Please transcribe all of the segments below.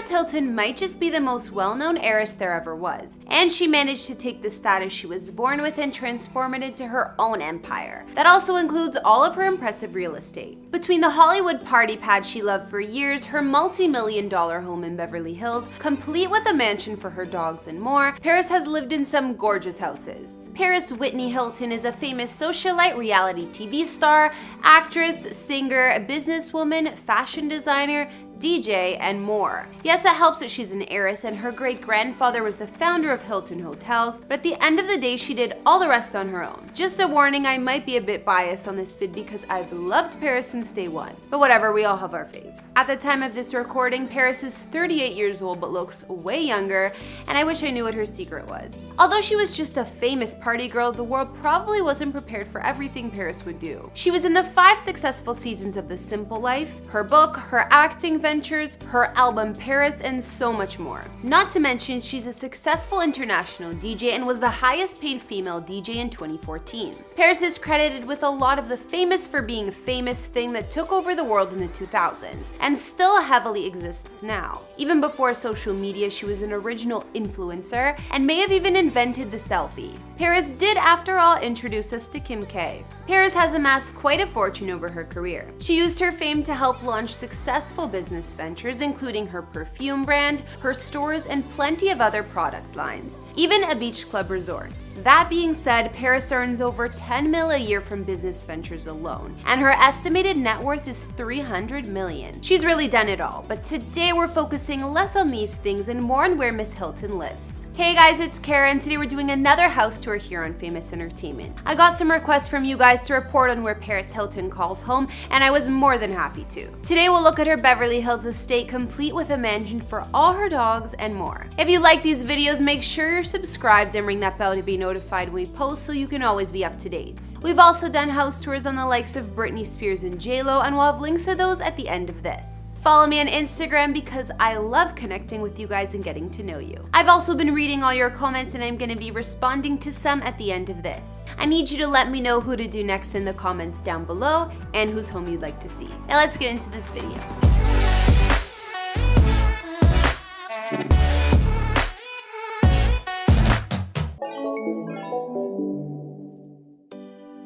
Pérez Hilton might just be the most well-known heiress there ever was, and she managed to take the status she was born with and transform it into her own empire. That also includes all of her impressive real estate. Between the Hollywood party pad she loved for years, her multi-million-dollar home in Beverly-Hills, complete with a mansion for her dogs and more, Pérez has lived in some gorgeous houses. Paris Whitney Hilton is a famous socialite, reality TV star, actress, singer, businesswoman, fashion designer, DJ, and more. Yes, it helps that she's an heiress and her great-grandfather was the founder of Hilton Hotels, but at the end of the day, she did all the rest on her own. Just a warning, I might be a bit biased on this vid because I've loved Paris since day one. But whatever, we all have our faves. At the time of this recording, Paris is 38 years old but looks way younger, and I wish I knew what her secret was. Although she was just a famous party girl, the world probably wasn't prepared for everything Paris would do. She was in the 5 successful seasons of The Simple Life, her book, her acting ventures, her album Paris, and so much more. Not to mention, she's a successful international DJ and was the highest paid female DJ in 2014. Paris is credited with a lot of the famous for being famous thing that took over the world in the 2000s, and still heavily exists now. Even before social media, she was an original influencer and may have even invented the selfie. Paris did, after all, introduce us to Kim K. Paris has amassed quite a fortune over her career. She used her fame to help launch successful business ventures, including her perfume brand, her stores, and plenty of other product lines, even a beach club resort. That being said, Paris earns over $10 million a year from business ventures alone, and her estimated net worth is $300 million. She's really done it all, but today we're focusing less on these things and more on where Miss Hilton lives. Hey guys, it's Kara, and today we're doing another house tour here on Famous Entertainment. I got some requests from you guys to report on where Paris Hilton calls home, and I was more than happy to. Today we'll look at her Beverly Hills estate, complete with a mansion for all her dogs and more. If you like these videos, make sure you're subscribed and ring that bell to be notified when we post so you can always be up to date. We've also done house tours on the likes of Britney Spears and JLo, and we'll have links to those at the end of this. Follow me on Instagram because I love connecting with you guys and getting to know you. I've also been reading all your comments and I'm going to be responding to some at the end of this. I need you to let me know who to do next in the comments down below and whose home you'd like to see. Now let's get into this video.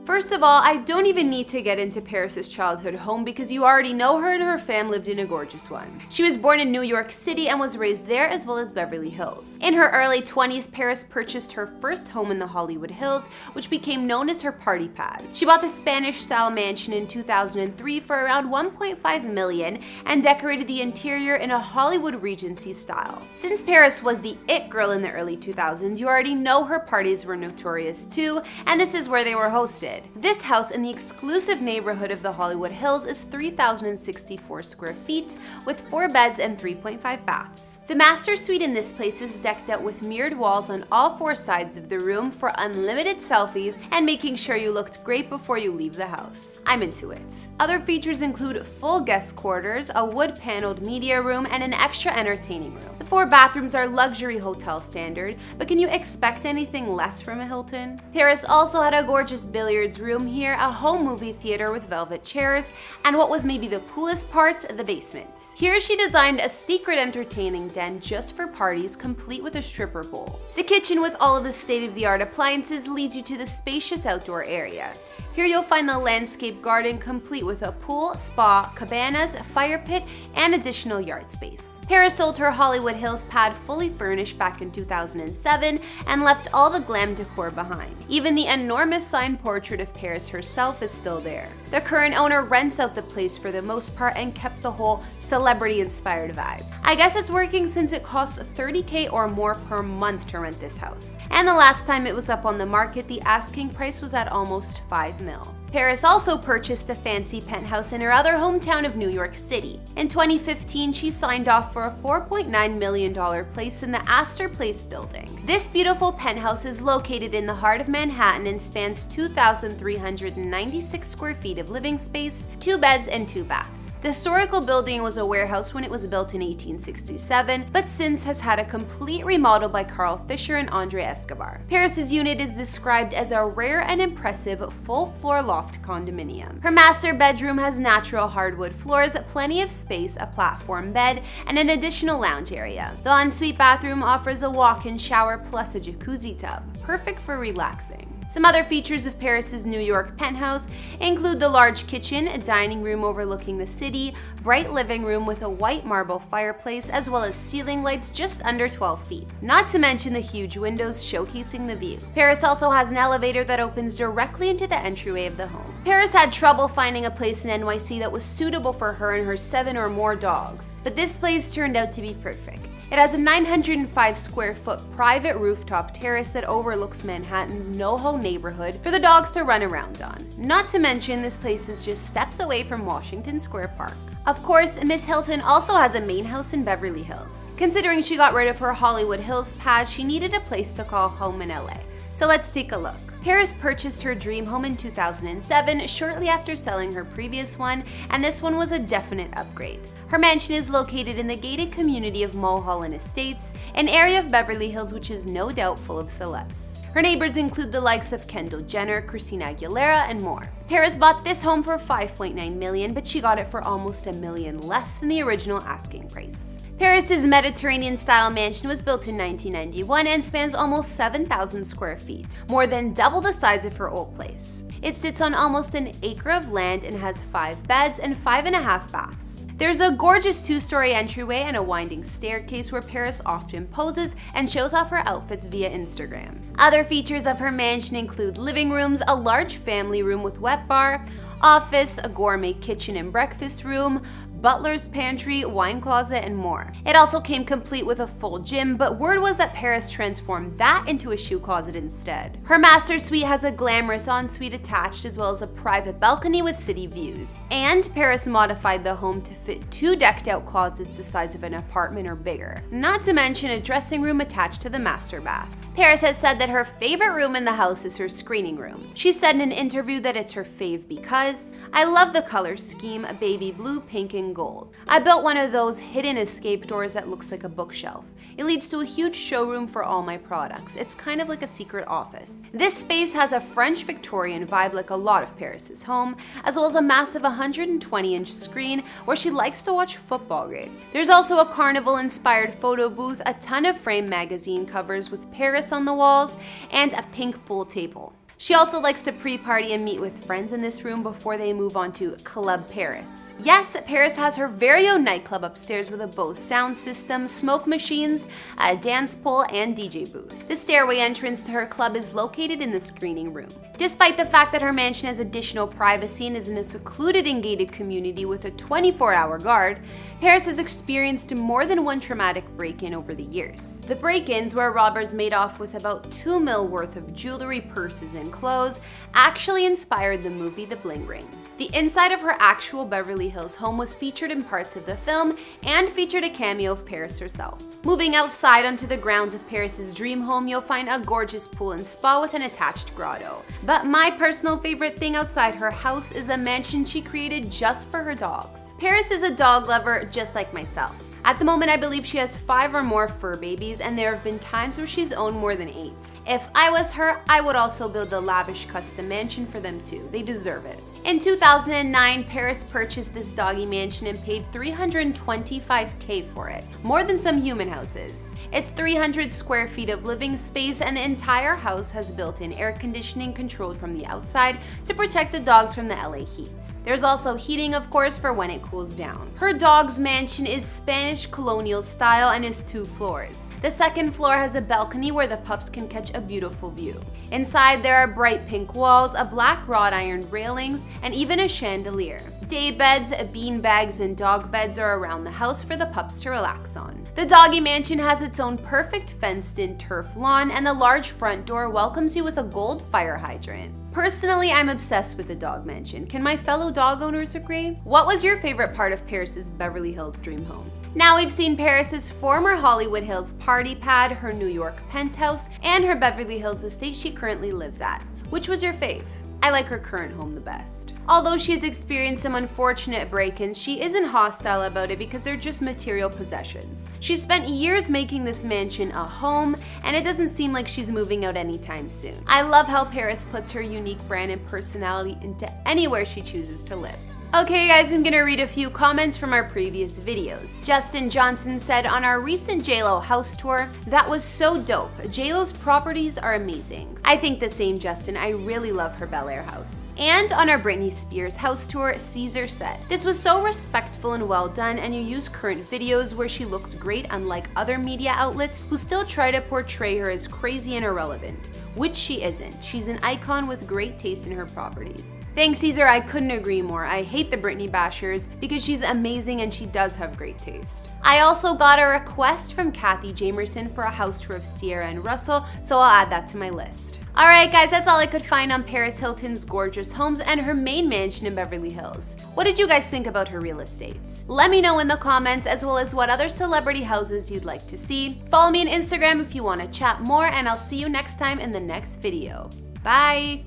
First of all, I don't even need to get into Paris's childhood home because you already know her and her fam lived in a gorgeous one. She was born in New York City and was raised there as well as Beverly Hills. In her early 20s, Paris purchased her first home in the Hollywood Hills, which became known as her party pad. She bought the Spanish-style mansion in 2003 for around $1.5 million and decorated the interior in a Hollywood Regency style. Since Paris was the it girl in the early 2000s, you already know her parties were notorious too, and this is where they were hosted. This house in the exclusive neighborhood of the Hollywood Hills is 3,064 square feet with 4 beds and 3.5 baths. The master suite in this place is decked out with mirrored walls on all 4 sides of the room for unlimited selfies and making sure you looked great before you leave the house. I'm into it. Other features include full guest quarters, a wood-paneled media room, and an extra entertaining room. The 4 bathrooms are luxury hotel standard, but can you expect anything less from a Hilton? Paris also had a gorgeous billiards room here, a home movie theater with velvet chairs, and what was maybe the coolest part, the basement. Here she designed a secret entertaining den just for parties, complete with a stripper pole. The kitchen with all of the state-of-the-art appliances leads you to the spacious outdoor area. Here you'll find the landscape garden complete with a pool, spa, cabanas, fire pit, and additional yard space. Paris sold her Hollywood Hills pad fully furnished back in 2007 and left all the glam decor behind. Even the enormous signed portrait of Paris herself is still there. The current owner rents out the place for the most part and kept the whole celebrity-inspired vibe. I guess it's working since it costs $30K or more per month to rent this house. And the last time it was up on the market, the asking price was at almost $5 million. Paris also purchased a fancy penthouse in her other hometown of New York City. In 2015, she signed off for a $4.9 million place in the Astor Place building. This beautiful penthouse is located in the heart of Manhattan and spans 2,396 square feet of living space, 2 beds, and 2 baths. The historical building was a warehouse when it was built in 1867, but since has had a complete remodel by Carl Fisher and Andre Escobar. Paris's unit is described as a rare and impressive full-floor loft loft condominium. Her master bedroom has natural hardwood floors, plenty of space, a platform bed, and an additional lounge area. The ensuite bathroom offers a walk-in shower plus a jacuzzi tub, perfect for relaxing. Some other features of Paris's New York penthouse include the large kitchen, a dining room overlooking the city, bright living room with a white marble fireplace, as well as ceiling lights just under 12 feet. Not to mention the huge windows showcasing the view. Paris also has an elevator that opens directly into the entryway of the home. Paris had trouble finding a place in NYC that was suitable for her and her 7 or more dogs, but this place turned out to be perfect. It has a 905 square foot private rooftop terrace that overlooks Manhattan's NoHo neighborhood for the dogs to run around on. Not to mention, this place is just steps away from Washington Square Park. Of course, Miss Hilton also has a main house in Beverly-Hills. Considering she got rid of her Hollywood Hills pad, she needed a place to call home in LA. So let's take a look. Paris purchased her dream home in 2007, shortly after selling her previous one, and this one was a definite upgrade. Her mansion is located in the gated community of Mulholland Estates, an area of Beverly Hills which is no doubt full of celebs. Her neighbors include the likes of Kendall Jenner, Christina Aguilera, and more. Paris bought this home for $5.9 million, but she got it for almost $1 million less than the original asking price. Paris's Mediterranean-style mansion was built in 1991 and spans almost 7,000 square feet, more than double the size of her old place. It sits on almost an acre of land and has 5 beds and 5.5 baths. There's a gorgeous 2-story entryway and a winding staircase where Paris often poses and shows off her outfits via Instagram. Other features of her mansion include living rooms, a large family room with wet bar, office, a gourmet kitchen and breakfast room, butler's pantry, wine closet, and more. It also came complete with a full gym, but word was that Paris transformed that into a shoe closet instead. Her master suite has a glamorous ensuite attached, as well as a private balcony with city views. And Paris modified the home to fit 2 decked out closets the size of an apartment or bigger, not to mention a dressing room attached to the master bath. Paris has said that her favorite room in the house is her screening room. She said in an interview that it's her fave because, "I love the color scheme, baby blue, pink, and gold. I built one of those hidden escape doors that looks like a bookshelf. It leads to a huge showroom for all my products. It's kind of like a secret office." This space has a French Victorian vibe like a lot of Paris's home, as well as a massive 120-inch screen where she likes to watch football game. There's also a carnival-inspired photo booth, a ton of framed magazine covers with Paris on the walls, and a pink pool table. She also likes to pre-party and meet with friends in this room before they move on to Club Paris. Yes, Paris has her very own nightclub upstairs with a Bose sound system, smoke machines, a dance pole, and DJ booth. The stairway entrance to her club is located in the screening room. Despite the fact that her mansion has additional privacy and is in a secluded and gated community with a 24-hour guard, Paris has experienced more than one traumatic break-in over the years. The break-ins, where robbers made off with about $2 million worth of jewelry, purses, and clothes, actually inspired the movie The Bling Ring. The inside of her actual Beverly Hills home was featured in parts of the film and featured a cameo of Paris herself. Moving outside onto the grounds of Paris's dream home, you'll find a gorgeous pool and spa with an attached grotto. But my personal favorite thing outside her house is a mansion she created just for her dogs. Paris is a dog lover just like myself. At the moment, I believe she has 5 or more fur babies, and there have been times where she's owned more than 8. If I was her, I would also build a lavish custom mansion for them too. They deserve it. In 2009, Paris purchased this doggy mansion and paid $325K for it, more than some human houses. It's 300 square feet of living space, and the entire house has built-in air conditioning controlled from the outside to protect the dogs from the LA heat. There's also heating, of course, for when it cools down. Her dog's mansion is Spanish colonial style and is 2 floors. The second floor has a balcony where the pups can catch a beautiful view. Inside, there are bright pink walls, a black wrought iron railings, and even a chandelier. Day beds, bean bags, and dog beds are around the house for the pups to relax on. The doggy mansion has its own perfect fenced-in turf lawn, and the large front door welcomes you with a gold fire hydrant. Personally, I'm obsessed with the dog mansion. Can my fellow dog owners agree? What was your favorite part of Paris's Beverly Hills dream home? Now we've seen Paris's former Hollywood Hills party pad, her New York penthouse, and her Beverly Hills estate she currently lives at. Which was your fave? I like her current home the best. Although she has experienced some unfortunate break-ins, she isn't hostile about it because they're just material possessions. She spent years making this mansion a home, and it doesn't seem like she's moving out anytime soon. I love how Pэрис puts her unique brand and personality into anywhere she chooses to live. Okay guys, I'm gonna read a few comments from our previous videos. Justin Johnson said, on our recent JLo house tour, that was so dope. JLo's properties are amazing. I think the same, Justin. I really love her Bel Air house. And on our Britney Spears house tour, Caesar said, this was so respectful and well done, and you use current videos where she looks great, unlike other media outlets who still try to portray her as crazy and irrelevant, which she isn't. She's an icon with great taste in her properties. Thanks, Caesar. I couldn't agree more. I hate the Britney bashers because she's amazing and she does have great taste. I also got a request from Kathy Jamerson for a house tour of Sierra and Russell, so I'll add that to my list. Alright guys, that's all I could find on Pэрis Hilton's gorgeous homes and her main mansion in Beverly-Hills. What did you guys think about her real estates? Let me know in the comments, as well as what other celebrity houses you'd like to see. Follow me on Instagram if you want to chat more, and I'll see you next time in the next video. Bye!